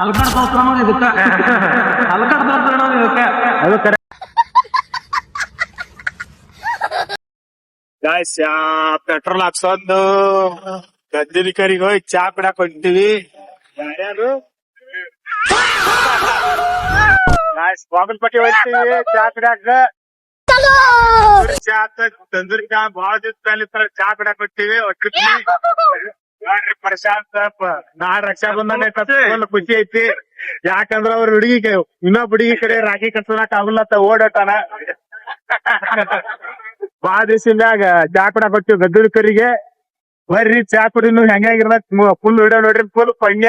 ಅಲ್ಕಾಡ್ ತೋರ್ಸೋಣ ಇದಕ್ಕ ಅಲ್ಕಾಡ್ ತೋರ್ಸೋಣ ಇದಕ್ಕ ಅದು ಕರೆ ಗಾಯ್ಸ್ ಪೆಟ್ರೋಲ್ ಹಾಕ್ಸೊಂದು ಗದ್ದಿನಿಕರಿಗೆ ಹೋಗಿ ಚಾ ಕುಡಾಕ್ ಹೊಂಟಿವಿ. ಯಾರ್ಯಾರು ಗಾಯ್ಸ್ ಬಾಗಲಪಟ್ಟಿ ಹೋಗ್ತೀವಿ ಚಾ ಕುಡಾಕ. ಚಾ ತಂದೂರಿ ಚಾ ಬಾಳ ದಿವಸ ಚಾ ಕುಡಾಕ್ ಹೊಂಟಿವಿ. ನೋಡ್ರಿ ಪ್ರಶಾಂತ್ ನಾ ರಕ್ಷಾ ಬಂಧನ ಖುಷಿ ಐತಿ. ಯಾಕಂದ್ರ ಅವ್ರ ಹುಡುಗಿಗೆ ಇನ್ನೊಬ್ಬ ಹುಡುಗಿ ಕಡೆ ರಾಖಿ ಕಟ್ಸೋಕ್ ಆಗಲ್ಲತ್ತ ಓಡಾಟನ. ಬಾಳ ದಿವಸದಾಗ ಚಾ ಕುಡಾಕ್ ಹೊಂಟಿವಿ ಗದ್ದೂರಿಕರಿಗೆ. ಬರ್ರಿ ಚಾ ಕುಡಿನು ಹೆಂಗಾಗಿರ್ದ ಫುಲ್ ವಿಡಿಯೋ ನೋಡ್ರಿ. ಫುಲ್ ಪಂಗ್ಯ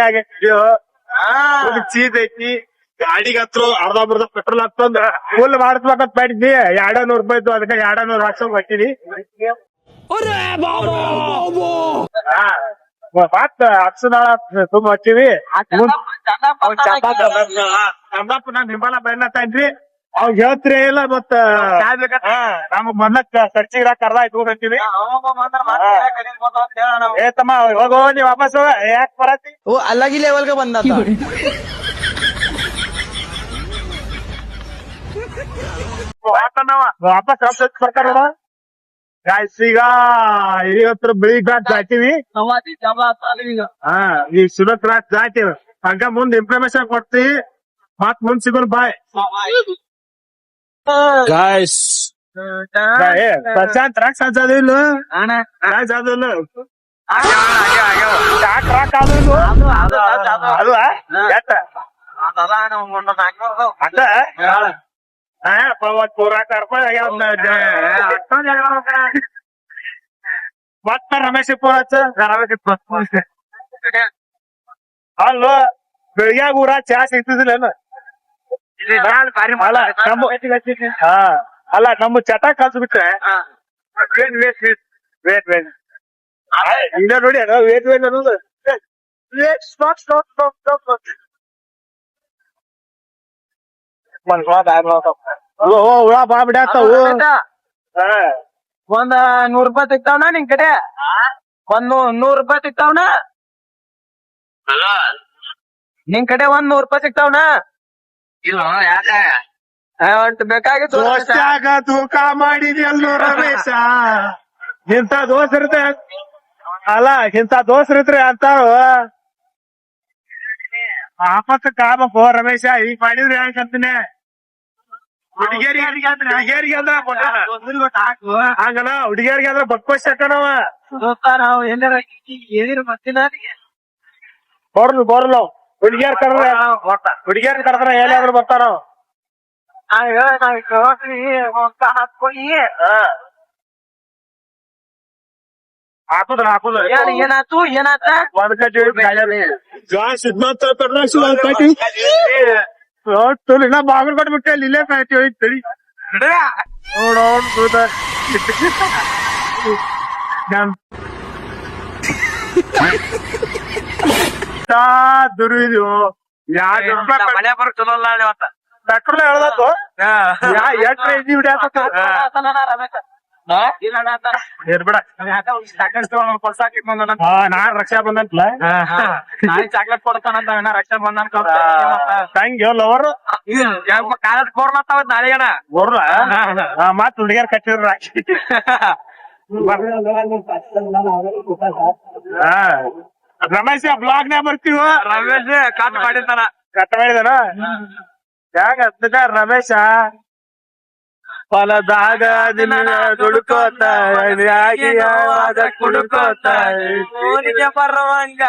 ಫುಲ್ ಚೀಸ್ ಐತಿ. ಗಾಡಿಗೆ ಹತ್ರ ಅರ್ಧ ಪೆಟ್ರೋಲ್ ಹಾಕ್ತಂದ ಫುಲ್ ಮಾಡಿಸ್ಬೇಕಂತ ಮಾಡಿದ್ವಿ. 200 ರೂಪಾಯಿ ಇತ್ತು, ಅದಕ್ಕೆ 200 ಹಾಕ್ಸೋಕ್ ಬರ್ತೀನಿ. ಮತ್ ಹಕ್ಸನಾಳ ತುಂಬ ಹಚ್ಚಿವಿ. ನಮ್ಮಪ್ಪ ನಾನ್ ಹಿಂಬಾಲ ಬೈಲತ್ತೇನ್ರಿ. ಅವ್ ಹೇಳ್ತ್ರಿ ಇಲ್ಲ ಮತ್ತ ನಮಗ್ ಮೊದ್ಲಕ್ ಖರ್ಚಿಗೆ ಕರ್ದ ಆಯ್ತು ಹೋಗಂತೀವಿ. ಏ ತಮ್ಮ ಹೋಗೋ ನೀವ್ ವಾಪಸ್ ಹೋಗ. ಯಾಕೆ ಬರತ್ತಿ अलग ही लेवल का बंदा था. ವಾಪಸ್ ಬರ್ತಾರ ಗಾಯ್ಸ್. ಈಗ ಹತ್ರ ಬಿಳಿ ಕ್ರಾಸ್ ದಾಟಿವಿ. ಹಾ ಈಗ ಸುರ ಕ್ರಾಸ್ ದಾಟಿವಿ. ಹಂಗ ಮುಂದ್ ಇನ್ಫಾರ್ಮೇಶನ್ ಕೊಡ್ತೀವಿ. ಮತ್ ಮುಂದ್ ಸಿಗೋಣ ಬಾಯ್ ಗಾಯ್ಸ್. ಪ್ರಶಾಂತ್ ರಾಕ್ಸ್ ಅದು ಇಲ್ಲ ರಾಕ್ಸ್ ಅದು ಇಲ್ಲ ರಾಕ್ ಅದು ಅದು ಎಷ್ಟ ಮತ್ತ ರಮೇಶ್ ಅಲ್ಲೋ ಬೆಳಿಗ್ಯಾಗ ಊರ ಚಾ ಸಿಗ್ತಿದಿಲ್ಲ. ಅಲ್ಲ ನಮ್ಮ ಚಟ ಕಲ್ಸ್ಬಿಟ್ರೆ ವೇಟ್ ಹಿಂಗ ನೋಡಿ ವೇಟ್ ಅನ್ನೋದು ಹುಳ ಬಾಳ ಬಿಡಾತಾವು. ಒಂದ್ 100 ರೂಪಾಯಿ ಸಿಗ್ತಾವನ ನಿನ್ ಕಡೆ? ಒಂದ್ 100 ರೂಪಾಯಿ ಸಿಗ್ತಾವನ ನಿನ್ ಕಡೆ? 100 ರೂಪಾಯಿ ಸಿಗ್ತಾವನ? ಬೇಕಾಗಿತ್ತು. ದೋಸ್ತ್ಯಾಗ ತೂಕ ಮಾಡಿದ್ಯಲ್ಲೋ ರಮೇಶ. ಇಂಥ ದೋಸ್ತಿರ್ತೆ ಅಲ್ಲ, ಇಂಥ ದೋಸ್ತಿರ್ತ್ರಿ ಅಂತಾರು ಆಪತ್ತ ಕಾಮಕ್ಕೋ ರಮೇಶ. ಈಗ ಮಾಡಿದ್ರಿ ಯಾಕಂತೀನಿ ಹುಡುಗಿಯರಿಗೆ ಅಂದ್ರ ಹಂಗನ ಹುಡುಗಿಯರಿಗೆ ಅಂದ್ರ ಬಕ್ಕೋಶ್ ಹಾಕಣವ. ನಾವು ಏನಾರ ಮತ್ತಿನ ಬರ್ಲು ಹುಡುಗಿಯರ್ ಕರೆದ್ರ ಎಲ್ಲಾದ್ರೂ ಬರ್ತಾರ. ಹಾಕುದ ಏನಾತು ಏನಾತ ಬಾಗಿಲು ಕೊಟ್ಬಿಟ್ಟೆ ಅಲ್ಲಿ ಇಲ್ಲೇ ತಡಿ ನೋಡ ದುರಿದು ಮನೆ ಬರ್ ಚಲೋ ಪೆಟ್ರೋಲ್ ಹೇಳ್ದತ್ತು ನಾನ್ ರಕ್ಷಾ ಬಂದಂತಲ ಚಾಕ್ಲೇಟ್ ಕೊಡ್ತಾನಂತ ರಕ್ಷಾ ಬಂಧನ್ ತಂಗಿ ಲವರ್ ಕಾಲತ್ ಕೊಡ್ಲತ್ತಾವ ನಾಳೆಗಣ ಬರ್ಲ ಮತ್ ಹುಡುಗಿಯರ್ ಕಟ್ಟಿದ್ರ ರಮೇಶ್ ಬ್ಲಾಗ್ನಾಗ ಬರ್ತೀವ. ರಮೇಶ್ ಕಾಟ್ ಮಾಡಿರ್ತಾನ. ಕಟ್ ಮಾಡಿದಾನ ಯಾಕ ರಮೇಶ ಹೊಲದಾಗ ದಿನ ದುಡ್ಕೋತ ಕುಡ್ಕೋತ ಬರುವಂಗ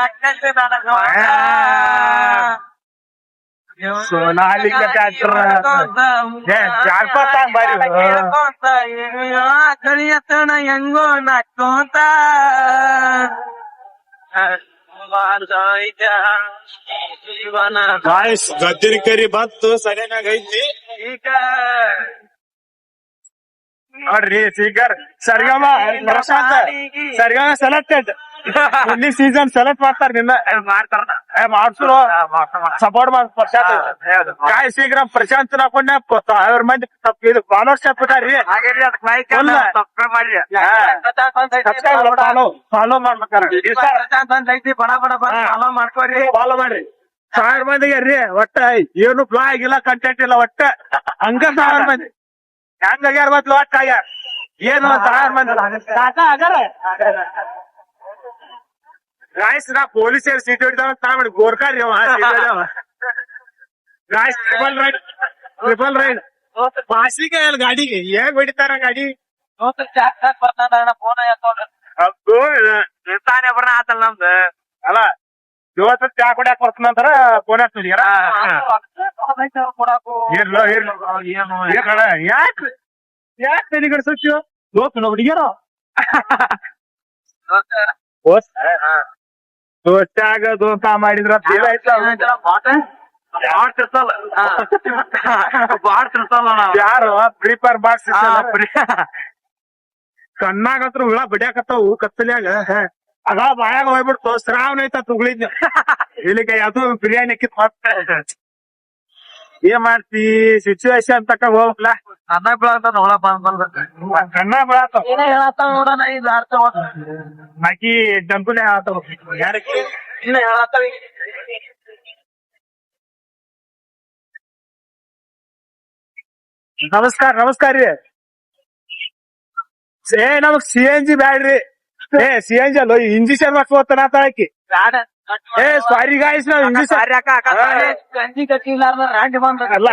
ಸೋನಾಲಿಕ ಟ್ಯಾಕ್ಟರ್ ಕಳಿಯತಣ ಹೆಂಗೋ ನಕ್ಕೋತ ಗದ್ದಿನ ಬತ್ತು ಸರಿಯಾಗಿ ಐತಿ. ಈಗ ನೋಡ್ರಿ ಸೀಕರ್ ಸರ್ಗಮ ಪ್ರಶಾಂತ್ ಸರ್ಗಮ ಸೆಲೆಕ್ಟೆಡ್. ಇಲ್ಲಿ ಸೀಸನ್ ಸೆಲೆಕ್ಟ್ ಮಾಡ್ತಾರ ನಿನ್ನ ಮಾಡ್ಸರು ಸಪೋರ್ಟ್ ಮಾಡ್ ಪ್ರಶಾಂತ್. ಕಾಯ್ ಶೀಘ್ರ ಪ್ರಶಾಂತ್ ಹಾಕೊಂಡೆ 1000 ಮಂದಿ ಇದು ಫಾಲೋವರ್ಸ್ ಬಿಟ್ಟಾರಿ. ಫಾಲೋ ಮಾಡ್ಬೇಕಾರ ಬಡ ಬಡ ಫಾಲೋ ಮಾಡ್ಕೋರಿ. ಫಾಲೋ ಮಾಡ್ರಿ. ಸಾವಿರ ಮಂದಿಗೆ ರೀ ಒಟ್ಟ ಏನು ಫ್ಲಾ ಆಗಿಲ್ಲ ಕಂಟೆಂಟ್ ಇಲ್ಲ ಒಟ್ಟ ಹಂಗ ಸಾವಿರ ಮಂದಿ ಹೆಂಗ ಆಗ್ಯಾರ ಮತ್ ಒಟ್ಟ ಆಗ್ಯಾರ ಏನು ಸಾವಿರ ಮಂದಿ ಗಾಯ್ಸ್ ನಾ ಪೊಲೀಸ್ ಸೀಟ್ ಹಿಡಿದಾವ ತಾ ಮಾಡಿ ಗೋರ್ಖಾ ರೀ ಗಾಯ್ಸ್ ಟ್ರಿಪಲ್ ರೈಡ್ ಬಾಸಿಗೆ ಗಾಡಿಗೆ ಹೇಗ್ ಹೊಡಿತಾರ ಗಾಡಿ ಫೋನ್ ಅದು ತಾನೇ ಬರ್ನ ಆತಲ್ಲ ನಮ್ದು ಅಲ್ಲ ಇವತ್ತು ಚಾ ಕುಡಿಯಾಕ ಬರ್ತಾನಂತಾರ ಫೋನ್ ಹಚ್ಚಿದ್ಯಾರ ಯಾಕೆ ಯಾಕೆ ತಲೆಗಡ್ಸತ್ತೀವ ದೋಸ್ತ ನಾವು ಹುಡುಗಿಯರ ದೋಸ್ತಾಗ ದೋಸ್ತ ಮಾಡಿದ್ರ ಯಾರು ಪ್ರಿಪೇರ್ ಬಾಕ್ಸ್ ಕಣ್ಣಾಗತ್ರ ಹುಳ ಬಡಿಯಾಕತ್ತಾವು ಕತ್ತಲ್ಯಾಗ ಅದ ಬಾಯಾಗ ಹೋಗ್ಬಿಡ್ತು ಶ್ರಾವಣ ಐತ ತುಗಳಿದ್ನ ಇಲ್ಲಿಗೆ ಅದು ಬಿರಿಯಾನಿ ಅಕ್ಕಿತ್ ಮತ್ತ ಏನ್ ಮಾಡ್ತಿ ಸಿಚುವೇಶನ್ ತಕ್ಕ ಹೋಗ್ಲ ಅನ್ನ ಬೀಳತ್ತ ಹೊಳ ಬಂದ ಕಣ್ಣ ಬೀಳಾತಾವ ಏನ ಹೇಳತ್ತಾವ ನೋಡೋಣ ಇದು ಅರ್ಥ ಆಕಿ ಡಂಪುನೇ ಆತಾವ ಯಾರಕ್ಕೆ ಇನ್ನ ಹೇಳತ್ತಾವ ನಮಸ್ಕಾರ ನಮಸ್ಕಾರ ರೀ ಏ ನಮಗ್ ಸಿ ಎನ್ ಜಿ ಬ್ಯಾಡ್ರಿ ಏ ಸಿ ಎನ್ ಜಿ ಅಲ್ಲ ಇಂಜೆಕ್ಷನ್ ಮಾಡ್ಕೋತಾನ ಆಕಿ ಏ ಸಾರಿ ಗಾಯ್ಸ್ ನಾವ್ ಇಂಜೆಕ್ಷನ್ ಗಂಜಿ ಕಟ್ಟಿಲಾರ್ದ ರಾಂಡಿ ಬಂದ ಅಲ್ಲ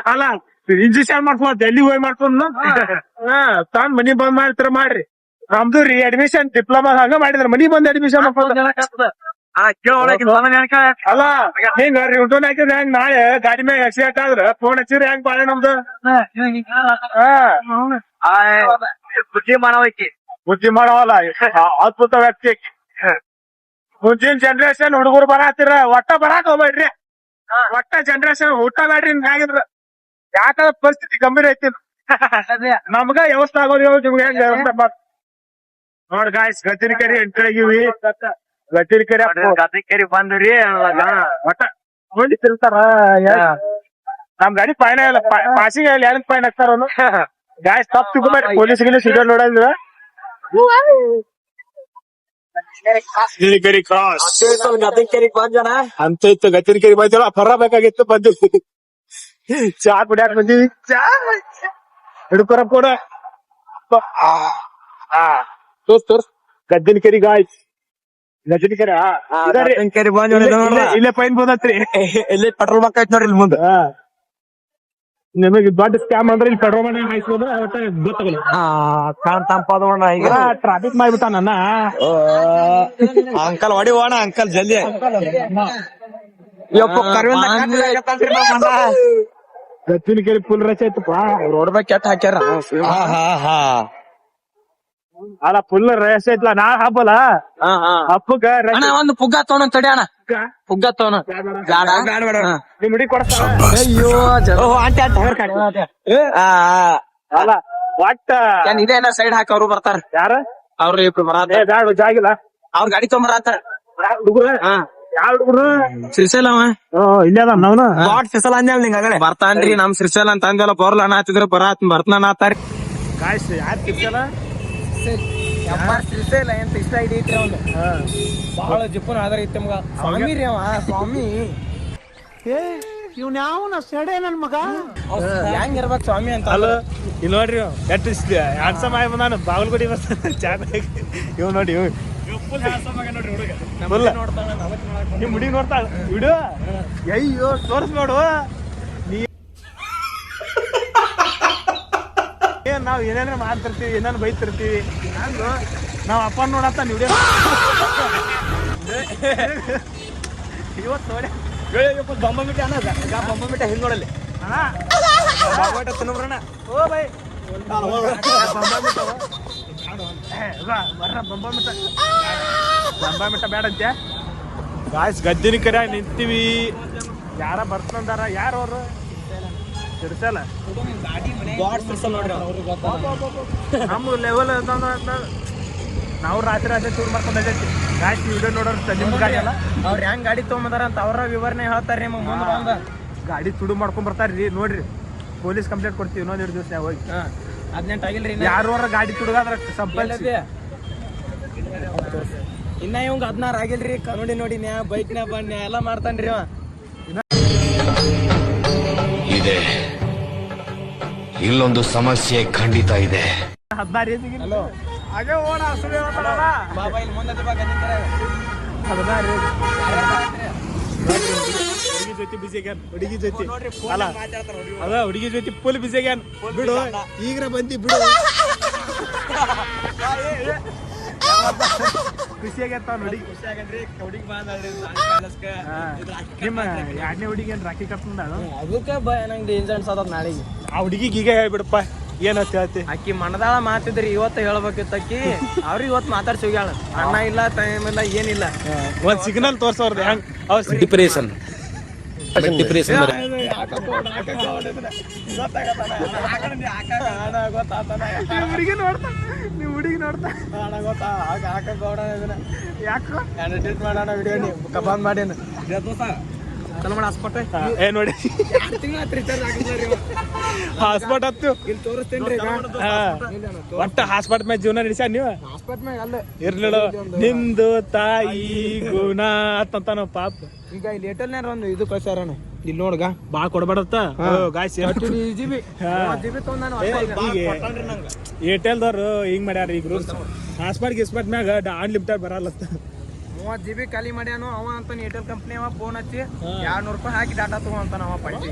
ಅಲ್ಲ ಇಂಜೆಕ್ಷನ್ ಮಾಡ್ಕೊಂಡ್ ಡೆಲ್ಲಿ ಹೋಗಿ ಮಾಡ್ಕೊಂಡ್ ತಾನ್ ಮನಿ ಬಂದ್ ಮಾಡ್ತಾರ ಮಾಡ್ರಿ ನಮ್ದು ರೀ ಅಡ್ಮಿಷನ್ ಡಿಪ್ಲೊಮಾ ಹಂಗ ಮಾಡಿದ್ರ ಮನಿ ಬಂದ್ ಅಡ್ಮಿಷನ್ ಮಾಡ್ಕೊಂಡ್ ಅಲ್ಲ ಹಿಂಗ ರಿಟರ್ನ್ ಹಾಕಿದ್ರೆ ಹೆಂಗ್ ನಾಳೆ ಗಾಡಿ ಮ್ಯಾಗ ಆಕ್ಸಿಡೆಂಟ್ ಆದ್ರ ಫೋನ್ ಹಚ್ಚಿದ್ರೆ ಹೆಂಗ್ ಬಾಳೆ ನಮ್ದು ಬುದ್ಧಿ ಮಾಡವೈಕಿ ಬುದ್ಧಿ ಮಾಡವಲ್ಲ ಅದ್ಭುತ ವ್ಯಕ್ತಿ ಮುಂಚಿನ ಜನರೇಷನ್ ಹುಡುಗರು ಬರಾತಿರ ಒಟ್ಟ ಬರಾಕ್ ಹೋಗ್ಬೇಡ್ರಿ ಒಟ್ಟ ಜನರೇಷನ್ ಊಟ ಬ್ಯಾಡ್ರಿ ಆಗಿದ್ರ ಯಾಕಂದ್ರ ಪರಿಸ್ಥಿತಿ ಗಂಭೀರ ಐತಿ ನಮ್ಗ ವ್ಯವಸ್ಥೆ ಆಗೋದು ನಿಮ್ಗೆ ಹೆಂಗ್ ವ್ಯವಸ್ಥೆ ನೋಡ್ ಗಾಯ್ಸ್ ಗತಿರಿಕರಿ ಎಂಟ್ರಾಗಿವಿ ಗತಿಕೇರಿ ಬಂದ್ರಿ ಒಟ್ಟ ನೋಡಿತಿರ್ತಾರ ನಮ್ ಗಾಡಿ ಫೈನ್ ಇಲ್ಲ ಪಾಸಿಂಗ್ ಯಾರಿಗ್ ಫೈನ್ ಹಾಕ್ತಾರ ಗಾಯ್ಸ್ ತಪ್ಪು ತಿಳ್ಕೊಬೇಡ್ರಿ ಪೊಲೀಸ್ಗೆ ಸಿಗ್ನಲ್ ನೋಡಿದ್ರ ಗತಿರಿಕರಿ ಕ್ರಾಸ್ ಗತಿಕೇರಿ ಬಂದಣ ಅಂತ ಇತ್ತು ಗತಿರಿಕರಿ ಬಂದಿಲ್ಲ ಫರ ಬೇಕಾಗಿತ್ತು ಬಂದು ಚಾ ಕುಡಿಯಾಕ ಬಂದಿವಿ ಚಾ ಹಿಡ್ಕೊರ ಕೂಡ ತೋರ್ಸ್ ಗದ್ದಿನಕೆರಿ ಗಾಯ್ಸ್ ಗಜನಿಕೆರೆ ಇಲ್ಲೇ ಫೈನ್ ಬಂದತ್ರಿ ಇಲ್ಲಿ ಪೆಟ್ರೋಲ್ ಬಂಕ್ ಐತ್ ನೋಡ್ರಿ ಇಲ್ಲಿ ಮುಂದೆ ನಿಮಗೆ ದೊಡ್ಡ ಸ್ಕ್ಯಾಮ್ ಅಂದ್ರೆ ಇಲ್ಲಿ ಪೆಟ್ರೋಲ್ ಬಂಕ್ ಹಾಯಿಸ್ಬೋದು ಗೊತ್ತಾಗಲ್ಲ ಕಾಣ್ ತಂಪಾದ ಈಗ ಟ್ರಾಫಿಕ್ ಮಾಡ್ಬಿಟ್ಟ ನನ್ನ ಅಂಕಲ್ ಹೊಡಿ ಹೋಣ ಅಂಕಲ್ ಜಲ್ದಿ ಗತ್ತಿನಕೆರೆ ಫುಲ್ ರಚೆ ಐತಪ್ಪ ರೋಡ್ ಬಗ್ಗೆ ಕೆಟ್ಟ ಹಾಕ್ಯಾರ ಅಲ್ಲ ಫುಲ್ ರಶ ಐತ್ಲ ನಾ ಹಬ್ಬಲ್ಲ ಹಬ್ಬಕ್ಕ ಒಂದು ಪುಗ್ಗ ತೋಣ ತಡಿ ಅಣ್ಣ ಪುಗ್ಗ ತೋಣ ನಿಮ್ ಹುಡುಗಿ ಕೊಡ್ತಾರ ಅಯ್ಯೋ ಅಲ್ಲ ಒಟ್ಟ ಇದೇನ ಸೈಡ್ ಹಾಕಿ ಅವ್ರು ಬರ್ತಾರ ಯಾರ ಅವ್ರು ಇಬ್ರು ಬರಾತ ಬ್ಯಾಡ ಜಾಗಿಲ್ಲ ಅವ್ರ ಗಾಡಿ ತೊಂಬರಾತ ಹುಡುಗರು ಯಾವ ಹುಡುಗರು ಶ್ರೀಶೈಲ ಇಲ್ಲೇ ಅದ ನಾವ್ನ ಬಾಟ್ ಶ್ರೀಶೈಲ ಅಂದೇಳ ನಿಂಗ ಬರ್ತಾನ್ರಿ ನಮ್ ಶ್ರೀಶೈಲ ಅಂತ ಅಂದೆಲ್ಲ ಬರ್ಲ ಅನ್ನತ್ತಿದ್ರ ಬರ್ತಾನ ಆತಾರಿ ಗಾಯ್ಸ್ ಯಾರು ಕಿರ್ಸಲ್ಲ ಶ್ರೀಶೈಲ ಎಂತ ಇಷ್ಟ ಐತಿ ಅವ್ನು ಬಹಳ ಜಿಪ್ಪನ ಆಧಾರ ಐತಿ ನಮ್ಗ ಸ್ವಾಮಿ ರೀ ಅವ ಸ್ವಾಮಿ ಇವ್ನ ಯಾವನ ಸೆಡೆ ನನ್ ಮಗ ಹೆಂಗ್ ಇರ್ಬೇಕು ಸ್ವಾಮಿ ಅಂತ ಅಲ್ಲ ಇಲ್ಲಿ ನೋಡ್ರಿ ಎಷ್ಟು ಹ್ಯಾಂಡ್ಸಮ್ ಆಗಿ ಬಂದಾನು ಬಾಗಲಕೋಟೆ ಬಸ್ ಚಾ ಇವ್ ನೋಡಿ ನಿಮ್ ಹುಡುಗಿ ನೋಡ್ತಾಳ ವಿಡಿಯೋ ಅಯ್ಯೋ ತೋರಿಸ್ಬೇಡು ನೀ ಏನ್ ನಾವ್ ಏನೇನ ಮಾಡ್ತಿರ್ತೀವಿ ಏನೇನು ಬೈತಿರ್ತೀವಿ ನಾವ್ ಅಪ್ಪ ನೋಡತ್ತ ವಿಡಿಯೋ ಇವತ್ತು ನೋಡಿ ಬೊಂಬ ಮಿಠ ಅನ್ನೋದ ಬೊಂಬ ಮಿಠ ಹಿಂಗ್ ನೋಡಲ್ಲಿ ತಿನ್ನೋಬ್ರಣ ಓ ಬೈ ಬಂಬ ಮಿಟ್ಟ ಬೇಡಂತೆ ಗಾಯ್ಸ್ ಗದ್ದಿನ ಕರೆ ನಿಂತೀವಿ ಯಾರ ಬರ್ತಂದಾರ ಯಾರ ಅವ್ರು ತಿರ್ಸಲ್ಲ ನಮ್ಗ ಲೆವೆಲ್ ನಾವು ರಾತ್ರಿ ಚೂರು ಮಾಡ್ಕೊಂಡ್ ಗಾಯ್ಸ್ ವಿಡಿಯೋ ನೋಡೋರು ನಿಮ್ ಗಾಡಿ ಅಲ್ಲ ಅವ್ರ ಹೆಂಗ್ ಗಾಡಿ ತಗೊಂಬಂದಾರ ಅಂತ ಅವ್ರ ವಿವರಣೆ ಹೇಳ್ತಾರ ನಿಮ್ ಮುಂದೆ ಬಂದ ಗಾಡಿ ತುಡು ಮಾಡ್ಕೊಂಡ್ ಬರ್ತಾರ್ರಿ ನೋಡ್ರಿ ಪೊಲೀಸ್ ಕಂಪ್ಲೇಂಟ್ ಕೊಡ್ತೀವಿ ಇನ್ನೊಂದೆರಡು ದಿವಸ ಹೋಗಿ 18 ಆಗಿಲ್ರಿ ಯಾರು ಗಾಡಿ ತುಡುಗಾದ್ರ ಸಂಪಲ್ಸಿ ಇನ್ನ ಇವಂಗ 16 ಆಗಿಲ್ರಿ ನೋಡಿ ನೋಡಿನ್ಯಾ ಬೈಕ್ನ್ಯಾ ಬನ್ನಿ ಎಲ್ಲ ಮಾಡ್ತಾನ್ರಿ ಅವ ಇದೆ ಇಲ್ಲೊಂದು ಸಮಸ್ಯೆ ಖಂಡಿತ ಇದೆ 16 ಏಜಿಗೆ ಹಲೋ ಹಾಗೆ ಓಣ ಸುಳ್ಳು ಹೇಳ್ತಾರಲ್ಲ ಬಾಬಾ ಇಲ್ಲಿ ಮುಂದೆ ಬಾ ಗಂಜಿತಾರೆ 16 ಹುಡುಗಿ ಜೊತೆ ಬಿಸಿ ಆಗ್ಯಾನ ಹುಡುಗಿ ಜೊತೆ ನೋಡ್ರಿ ಅಲ್ಲ ಮಾತಾಡ್ತಾರ ಅದ ಹುಡುಗಿ ಜೊತೆ ಫುಲ್ ಬಿಸಿ ಆಗ್ಯಾನ ಬಿಡು ಈಗ್ರ ಬಂದಿ ಬಿಡು ಖುಷಿ ಆಗತ್ತ ಹುಡುಗಿ ಹುಡುಗಿ ಮಾತಾಡ್ರಿ ನಿಮ್ಮ ಎರಡನೇ ಹುಡುಗಿ ಏನ್ ರಾಖಿ ಕಟ್ಕೊಂಡ ಅದಕ್ಕೆ ನಂಗೆ ಡೇಂಜರ್ ಅನ್ಸದ ನಾಳೆಗೆ ಆ ಹುಡುಗಿಗೆ ಈಗ ಹೇಳ್ಬಿಡಪ್ಪ ಏನಂತ ಹೇಳ್ತಿ ಆಕಿ ಮನದಾಳ ಮಾತಿದ್ರಿ ಇವತ್ತು ಹೇಳ್ಬೇಕಿತ್ತು ಆಕಿ ಅವ್ರಿಗೆ ಇವತ್ತು ಮಾತಾಡ್ಸಿ ಹೋಗ್ಯಾಳ ಅಣ್ಣ ಇಲ್ಲ ಟೈಮ್ ಇಲ್ಲ ಏನಿಲ್ಲ ಒಂದ್ ಸಿಗ್ನಲ್ ತೋರ್ಸೋರ್ದು ಹೆಂಗ್ ಅವ್ರ ಡಿಪ್ರೆಷನ್ ಡಿಪ್ರೆಷನ್ ಹುಡುಗಿ ನೋಡ್ತಾ ನೀವು ಹುಡುಗಿ ನೋಡ್ತಾ ಯಾಕೋ ಟ್ರೀಟ್ ಮಾಡೋಣ ವಿಡಿಯೋ ನೀವು ಬಂದ್ ಮಾಡೇನು ಚಲೋ ಮಾಡಿ ಹಾಸ್ಪಿಟ್ಲ್ ಏ ನೋಡಿ ತಿಂಗಳ ರಿಚಾರ್ಜ್ ಆಗಿಲ್ಲ ಹಾಸ್ಪಿಟ್ ಹತ್ತು ಇಲ್ಲಿ ತೋರಿಸ್ತೇನ್ರಿ ಒಟ್ಟ ಹಾಸ್ಪಿಟ್ ಮ್ಯಾಗ ಜೀವನ ನಡೆಸ್ಯಾರ ನೀವು ಹಾಸ್ಪಿಟ್ಲ್ ಮ್ಯಾಗ ಅಲ್ಲ ಇರ್ಲಿಲ್ಲ ನಿಂದು ತಾಯಿ ಗುಣ ಅಂತ ನಾವು ಪಾಪ ಈಗ ಇಲ್ಲಿ ಏಟಲ್ನಾರ ಒಂದು ಇದು ಕಳ್ಸ್ಯಾರಣ ಇಲ್ಲಿ ನೋಡ್ಗ ಬಾಳ ಕೊಡ್ಬೇಡತ್ತ ಗಾಯ್ಸ್ ಜಿಬಿ ಜಿಬಿ ಏರ್ಟೆಲ್ದವ್ರು ಹಿಂಗ್ ಮಾಡ್ಯಾರ ಈಗ ರೂಲ್ಸ್ ಹಾಸ್ಪಿಟ್ ಗಿಸ್ಪಿಟ್ ಮ್ಯಾಗ ಅನ್ಲಿಮಿಟೆಡ್ ಬರಲ್ಲತ್ತ 30 GB ಖಾಲಿ ಮಾಡ್ಯಾನು ಅವ ಅಂತ ಏರ್ಟೆಲ್ ಕಂಪ್ನಿ ಅವ ಫೋನ್ ಹಚ್ಚಿ 200 ರೂಪಾಯಿ ಹಾಕಿ ಡಾಟಾ ತಗೋ ಅವ ಪಟ್ಟಿ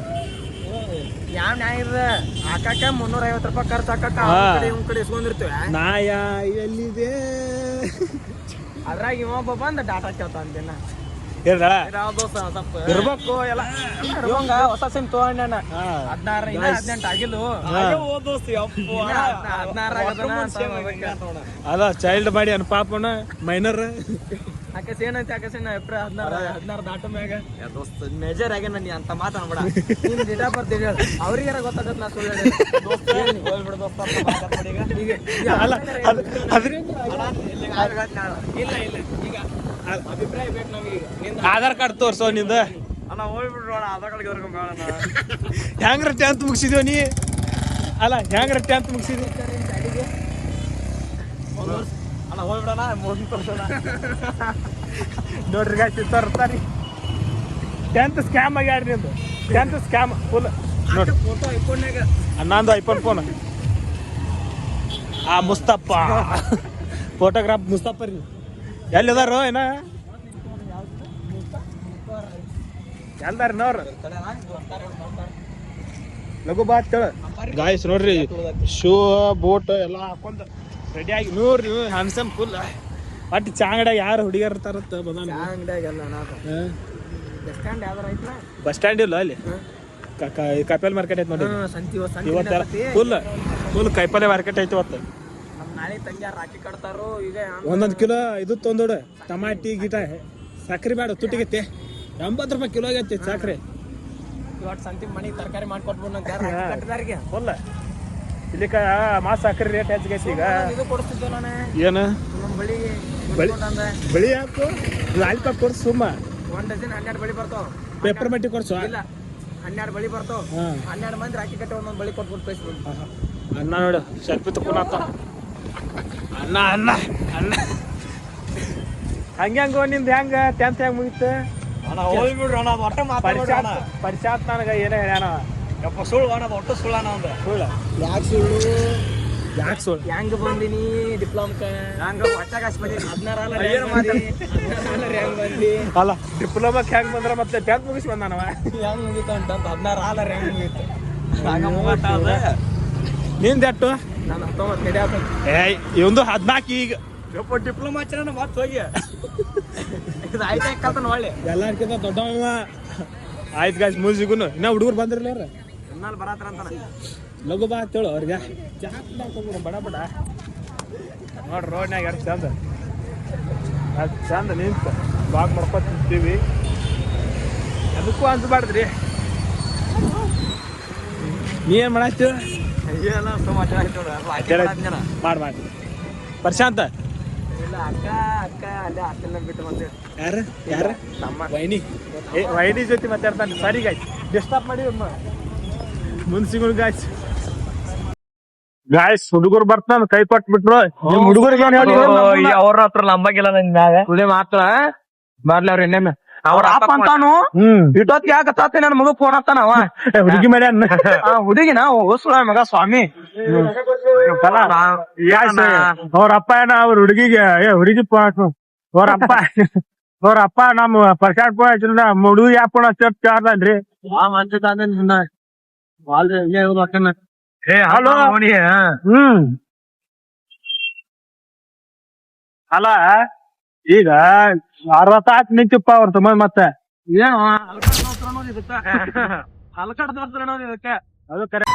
ಯಾವ ನ್ಯಾಯ ಇದ ಹಾಕಾಕ 350 ರೂಪಾಯಿ ಖರ್ಚು ಹಾಕಾಕ ಇವ್ ಕಡೆ ಇಸ್ಕೊಂಡಿರ್ತೇವೆ ನಾಯ ಎಲ್ಲಿದೆ ಅದ್ರಾಗ ಇವ ಬಂದ ಡಾಟಾ ಕೇಳ್ತಾ ಅಂತೇನ ಇರ್ಬೇಕು ಎಲ್ಲ ಇವಂಗ ಹೊಸ ಸಿಮ್ ತಗೊಂಡ 16 ಇನ್ನ 18 ಆಗಿಲ್ಲ 16 ಅದ ಚೈಲ್ಡ್ ಮಾಡಿ ಅನ್ ಪಾಪನ ಮೈನರ್ ಆಕಾಶ ಏನೈತಿ ಆಕಾಶ ಏಪ್ರಿಲ್ 16 ದಾಟು ಮ್ಯಾಗ ದೋಸ್ತ ಮೇಜರ್ ಆಗ್ಯಾನ ನೀ ಅಂತ ಮಾತಾಡ್ಬೇಡ ನೀನ್ ಡೇಟಾ ಬರ್ತ್ ಹೇಳ ಅವ್ರಿಗಾರ ಗೊತ್ತಾಗತ್ತ ನಾ ಸುಳ್ಳು ಹೋಗ್ಬಿಡ ದೋಸ್ತ ಈಗ ಅಲ್ಲ ಅದ್ರ ಇಲ್ಲ ಇಲ್ಲ ಈಗ ಅಭಿಪ್ರಾಯ ಬೇಕು ನಮಗೆ ಆಧಾರ್ ಕಾರ್ಡ್ ತೋರ್ಸೋ ನಿಂದ ಅಣ್ಣ ಹೋಗ್ಬಿಡ್ರೋಣ ಆಧಾರ್ ಕಾರ್ಡ್ ಕರ್ಕೊಂಬೇಡ ಹೆಂಗ್ರ 10th ಮುಗಿಸಿದ್ಯೋ ನೀ ಅಲ್ಲ ಹೆಂಗ್ರ 10th ಮುಗಿಸಿದ್ವಿ ಅಣ್ಣ ಹೋಗ್ಬಿಡೋಣ ಮುಂದೆ ತೋರ್ಸೋಣ ನೋಡ್ರಿ ಗಾಯ್ತಿ ತರ್ತಾರಿ 10th ಸ್ಕ್ಯಾಮ್ ಆಗ್ಯಾಡ್ರಿ ನಿಂದು 10th ಸ್ಕ್ಯಾಮ್ ಫುಲ್ ನೋಡಿ ಫೋಟೋ ಐಫೋನ್ಯಾಗ ನಂದು ಐಫೋನ್ ಫೋನ್ ಆ ಮುಸ್ತಪ್ಪ ಫೋಟೋಗ್ರಾಫ್ ಮುಸ್ತಪ್ಪ ರೀ ಎಲ್ಲಿದಾರು ಏನ ಎಲ್ದಾರ ನೋಡ್ರಿ ಲಘು ಬಾತ್ ಗಾಯ್ಸ್ ನೋಡ್ರಿ ಶೂ ಬೋಟ್ ಎಲ್ಲ ಹಾಕೊಂಡ್ ರೆಡಿ ಆಗಿ ನೋಡ್ರಿ ಹ್ಯಾನ್ಸಮ್ ಫುಲ್ ಒಟ್ಟು ಚಾಂಗಡ್ಯಾಗ ಯಾರು ಹುಡುಗಿಯರ್ ಇರ್ತಾರತ್ತ ಬದಾನ ಅಂಗಡಿಯಾಗೆಲ್ಲ ಬಸ್ ಸ್ಟ್ಯಾಂಡ್ ಯಾವ್ದಾರ ಐತ್ಲ ಬಸ್ ಸ್ಟ್ಯಾಂಡ್ ಇಲ್ಲ ಅಲ್ಲಿ ಕೈಪಲ್ ಮಾರ್ಕೆಟ್ ಐತೆ ನೋಡಿ ಸಂತಿ ಇವತ್ತೆಲ್ಲ ಫುಲ್ ಕೈಪಲ್ಲೆ ಮಾರ್ಕೆಟ್ ಐತಿ ಇವತ್ತು ನಮ್ಮ ನಾಳೆ ತಂಗ್ಯಾರ ರಾಖಿ ಕಟ್ತಾರೋ ಈಗ ಒಂದೊಂದು ಕಿಲೋ ಇದು ತೊಂದೋಡು ಟಮಾಟಿ ಗಿಟ ಸಕ್ರೆ ಬೇಡ ತುಟ್ಟಿಗತ್ತೆ 80 ರೂಪಾಯಿ ಕಿಲೋ ಆಗೈತಿ ಸಕ್ರೆ ಇವತ್ತು ಸಂತಿ ಮನೆಗೆ ತರಕಾರಿ ಮಾಡ್ಕೊಟ್ಬಿಡು ಅಂತ ಯಾರು ಕಟ್ಟಿದಾರಿಗೆ ಫುಲ್ ಇಲ್ಲಿ ಮಾಸ್ ಸಕ್ರೆ ರೇಟ್ ಹೆಚ್ಚಗೈತಿ ಈಗ ಇದು ಕೊಡಿಸ್ತಿದ್ದೆ ನಾನು ಏನು ನಮ್ಮ ಬಳಿ ಬಳಿ ಹಾಕು ಲಾಲಿಪಾಪ್ ಕೊಡ್ಸು ಸುಮ್ಮ 1 ಡಜನ್ 12 ಬಳಿ ಬರ್ತಾವ ಪೇಪರ್ ಮಟ್ಟಿ ಕೊಡ್ಸು ಇಲ್ಲ 12 ಬಳಿ ಬರ್ತಾವ 12 ಮಂದಿ ರಾಖಿ ಕಟ್ಟಿ ಒಂದೊಂದು ಬಳಿ ಕೊಟ್ಬಿಟ್ಟು ಕಳಿಸ್ಬಿಡು ಅನ್ನ ನೋಡು ಸೆಲ್ಫಿ ತಕೊಂಡ ಅನ್ನ ಅನ್ನ ಅನ್ನ ಹಂಗ ನಿಂದ ಹೆಂಗ 10th ಹೆಂಗ್ ಮುಗಿತು ಹೋಗ್ಬಿಡ್ರು ಅಣ್ಣ ಒಟ್ಟ ಮಾತಾಡ್ಬೇಡ ಪರಿಚಾತ್ ನನಗ ಏನೇ ಹೇಳ್ಯಾನ ಯಪ್ಪ ಸುಳ್ಳು ಅಣ್ಣ ಒಟ್ಟು ಸುಳ್ಳು ಅಣ್ಣ ಒಂದು ಸುಳ್ಳು ಯಾಕೆ ಸುಳ್ಳು ಯಾಕೆ ಸುಳ್ಳು ಹೆಂಗ್ ಬಂದಿನಿ ಡಿಪ್ಲೊಮ್ಕ ಹಂಗ ಹೊಟ್ಟಾಗ 16 ಹೆಂಗ್ ಬಂದಿ ಅಲ್ಲ ಡಿಪ್ಲೊಮಾಕ್ ಹೆಂಗ್ ಬಂದ್ರ ಮತ್ತೆ 10th ಮುಗಿಸಿ ಬಂದಾನವ ಹೆಂಗ್ ಮುಗಿತ ಅಂತ 16 ಹೆಂಗ್ ಮುಗಿತು ನಿಂದ ಎಟ್ಟು ನಾನು 19 ನಡೆಯಾಕ ಏಯ್ ಇವಂದು 14 ಈಗ ಯಪ್ಪ ಡಿಪ್ಲೊಮಾ ಹಚ್ಚನ ಮತ್ತೆ ಹೋಗಿ ಇದು ಆಯ್ತಾ ಕಲ್ತಾನ ಒಳ್ಳೆ ಎಲ್ಲಾರ್ಕಿಂತ ದೊಡ್ಡವ ಆಯ್ತು ಗಾಯ್ಸ್ ಮುಗಿಸಿಗುನು ಇನ್ನ ಹುಡುಗರು ಬಂದಿರಲ್ಲ ಅವ್ರ ಇನ್ಮೇಲೆ ಬರತ್ತಾರ ಅಂತಾನ ಲಘು ಬಾ ಅಂತೇಳು ಅವ್ರಿಗೆ ಜಾಸ್ತಿ ಬಡ ಬಡ ನೋಡ್ರಿ ರೋಡ್ನ್ಯಾಗ ಎಷ್ಟು ಚಂದ ಅದು ಚಂದ ನಿಂತು ಬಾಗ್ ಮಾಡ್ಕೊತಿರ್ತೀವಿ ಅದಕ್ಕೂ ಅನ್ಸ್ಬಾರ್ದ್ರಿ ನೀ ಏನ್ ಮಾಡಾಯ್ತು ಮಾಡಿ ಪ್ರಶಾಂತ ಇಲ್ಲ ಅಕ್ಕ ಅಕ್ಕ ಅಲ್ಲೇ ಹಾಸ್ಟೆಲ್ ಬಿಟ್ಟು ಬಂದೆ ಯಾರು ಯಾರು ತಮ್ಮ ವೈನಿ ವೈನಿ ಜೊತೆ ಮಾತಾಡ್ತಾನೆ ಸಾರಿ ಗಾಯ್ಸ್ ಡಿಸ್ಟರ್ಬ್ ಮಾಡಿ ಮುಂದೆ ಸಿಗೋಣ ಗಾಯ್ಸ್ ಗಾಯ್ಸ್ ಹುಡುಗರು ಬರ್ತಾನ ಕೈ ಕೊಟ್ಬಿಟ್ರು ನಿಮ್ ಹುಡುಗರಿಗೆ ಏನ್ ಹೇಳಿ ಅವ್ರ ಹತ್ರ ನಂಬಂಗಿಲ್ಲ ನನ್ ಮ್ಯಾಗ ಸುಳಿ ಮಾತ್ರ ಬರ್ಲಿ ಅವ್ರ ಎಣ್ಣೆ ಅವ್ರ ಅಪ್ಪ ಅಂತಾನು ಇಟ್ಟೊತ್ತಿಗೆ ಯಾಕತ್ತೆ ನನ್ ಮಗ ಫೋನ್ ಹತ್ತಾನ ಅವ ಹುಡುಗಿ ಮೇಲೆ ಹುಡುಗಿನ ಹೊಸ್ಲ ಮಗ ಸ್ವಾಮಿ ಅವ್ರ ಅಪ್ಪ ಏನ ಅವ್ರ ಹುಡುಗಿಗೆ ಹುಡುಗಿ ಅವ್ರ ಅಪ್ಪ ನಮ್ ಪ್ರಸಾದ್ ಫೋನ್ ಹಚ್ಚಿಲ್ಲ ಹುಡುಗಿ ಯಾವ ಫೋನ್ ಹಚ್ಚಿ ಹಲೋ ಅಲ್ಲ ಈಗ 60 ತಾಸ್ ನಿಂತಿಪ್ಪ ಅವ್ರ ತಮ್ಮ ಮತ್ತೆ ಏನು ಹಲ್ಕಡ್ ದೋಸ್ತ್ರ ಇದಕ್ಕ ಹಲ್ಕಡ್ ದೋಸ್ತ್ರ ಇದಕ್ಕೆ ಅದು ಕರೆ